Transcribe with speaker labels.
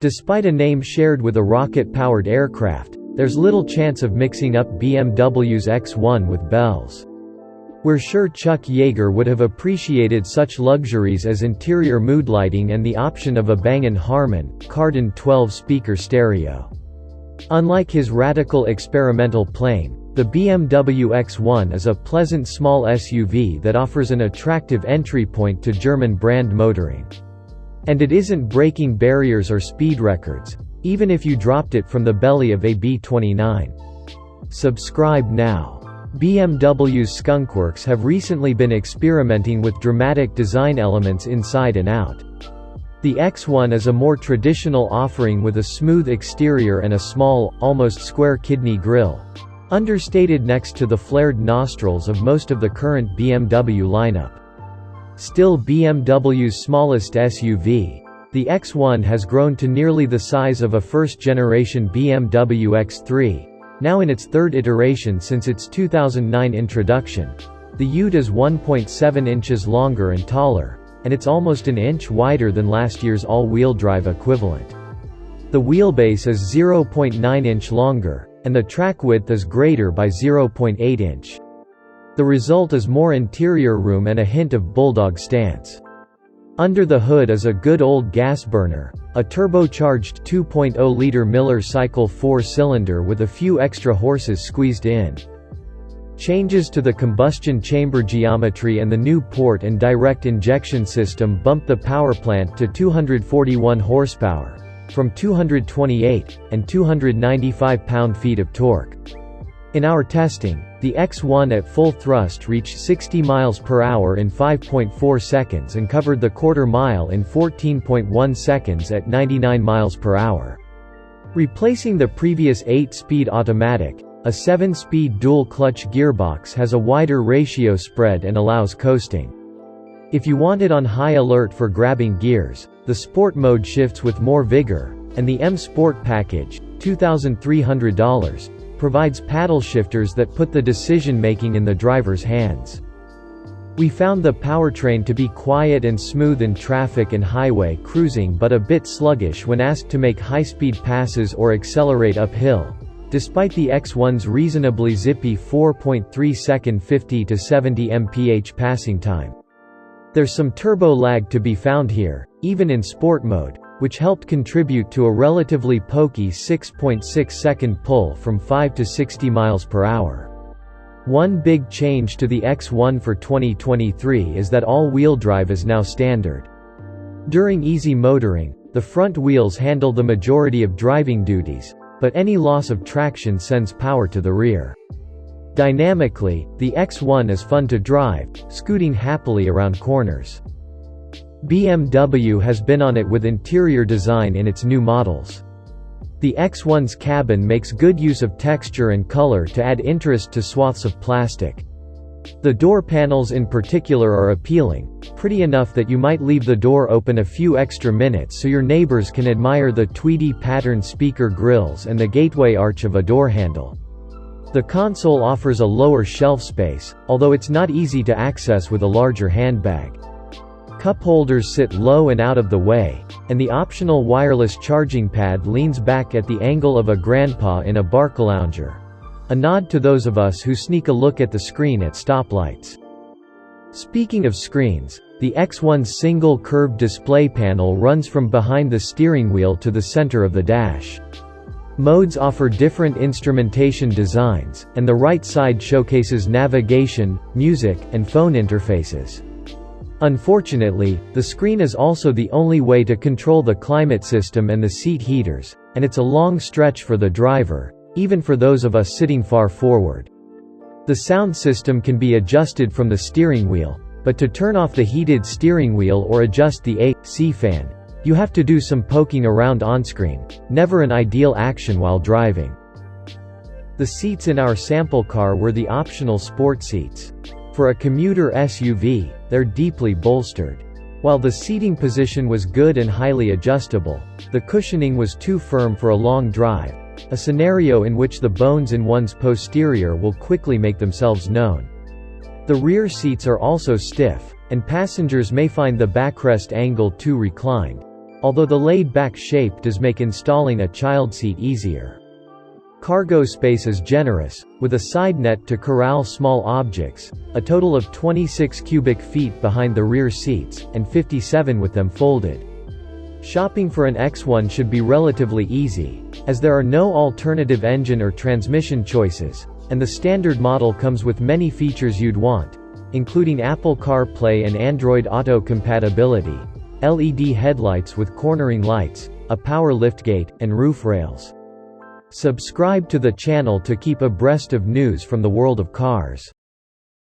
Speaker 1: Despite a name shared with a rocket-powered aircraft, there's little chance of mixing up BMW's X1 with Bell's. We're sure Chuck Yeager would have appreciated such luxuries as interior mood lighting and the option of a Bang & Harman, Cardin 12-speaker stereo. Unlike his radical experimental plane, the BMW X1 is a pleasant small SUV that offers an attractive entry point to German brand motoring. And it isn't breaking barriers or speed records, even if you dropped it from the belly of a B29. Subscribe now. BMW's skunkworks have recently been experimenting with dramatic design elements inside and out. The X1 is a more traditional offering with a smooth exterior and a small, almost square kidney grille, understated next to the flared nostrils of most of the current BMW lineup. Still BMW's smallest SUV, the X1 has grown to nearly the size of a first-generation BMW X3. Now in its third iteration since its 2009 introduction. The Ute is 1.7 inches longer and taller, and it's almost an inch wider than last year's all-wheel drive equivalent. The wheelbase is 0.9 inch longer, and the track width is greater by 0.8 inch. The result is more interior room and a hint of bulldog stance. Under the hood is a good old gas burner, a turbocharged 2.0-liter Miller Cycle 4-cylinder with a few extra horses squeezed in. Changes to the combustion chamber geometry and the new port and direct injection system bump the powerplant to 241 horsepower, from 228 and 295 pound-feet of torque. In our testing, the X1 at full thrust reached 60 miles per hour in 5.4 seconds and covered the quarter mile in 14.1 seconds at 99 miles per hour. Replacing the previous 8-speed automatic, a 7-speed dual-clutch gearbox has a wider ratio spread and allows coasting. If you want it on high alert for grabbing gears, the Sport mode shifts with more vigor, and the M Sport package, $2,300, provides paddle shifters that put the decision-making in the driver's hands. We found the powertrain to be quiet and smooth in traffic and highway cruising but a bit sluggish when asked to make high-speed passes or accelerate uphill, despite the X1's reasonably zippy 4.3-second 50 to 70 mph passing time. There's some turbo lag to be found here, even in Sport mode, which helped contribute to a relatively pokey 6.6-second pull from 5 to 60 miles per hour. One big change to the X1 for 2023 is that all-wheel drive is now standard. During easy motoring, the front wheels handle the majority of driving duties, but any loss of traction sends power to the rear. Dynamically, the X1 is fun to drive, scooting happily around corners. BMW has been on it with interior design in its new models. The X1's cabin makes good use of texture and color to add interest to swaths of plastic. The door panels in particular are appealing, pretty enough that you might leave the door open a few extra minutes so your neighbors can admire the Tweedy patterned speaker grills and the gateway arch of a door handle. The console offers a lower shelf space, although it's not easy to access with a larger handbag. Cup holders sit low and out of the way, and the optional wireless charging pad leans back at the angle of a grandpa in a Barcalounger. A nod to those of us who sneak a look at the screen at stoplights. Speaking of screens, the X1's single curved display panel runs from behind the steering wheel to the center of the dash. Modes offer different instrumentation designs, and the right side showcases navigation, music, and phone interfaces. Unfortunately, the screen is also the only way to control the climate system and the seat heaters, and it's a long stretch for the driver, even for those of us sitting far forward. The sound system can be adjusted from the steering wheel, but to turn off the heated steering wheel or adjust the AC fan, you have to do some poking around on-screen, never an ideal action while driving. The seats in our sample car were the optional sport seats. For a commuter SUV, they're deeply bolstered. While the seating position was good and highly adjustable, the cushioning was too firm for a long drive, a scenario in which the bones in one's posterior will quickly make themselves known. The rear seats are also stiff, and passengers may find the backrest angle too reclined. although the laid-back shape does make installing a child seat easier. Cargo space is generous, with a side net to corral small objects, a total of 26 cubic feet behind the rear seats, and 57 with them folded. Shopping for an X1 should be relatively easy, as there are no alternative engine or transmission choices, and the standard model comes with many features you'd want, including Apple CarPlay and Android Auto compatibility, LED headlights with cornering lights, a power liftgate, and roof rails. Subscribe to the channel to keep abreast of news from the world of cars.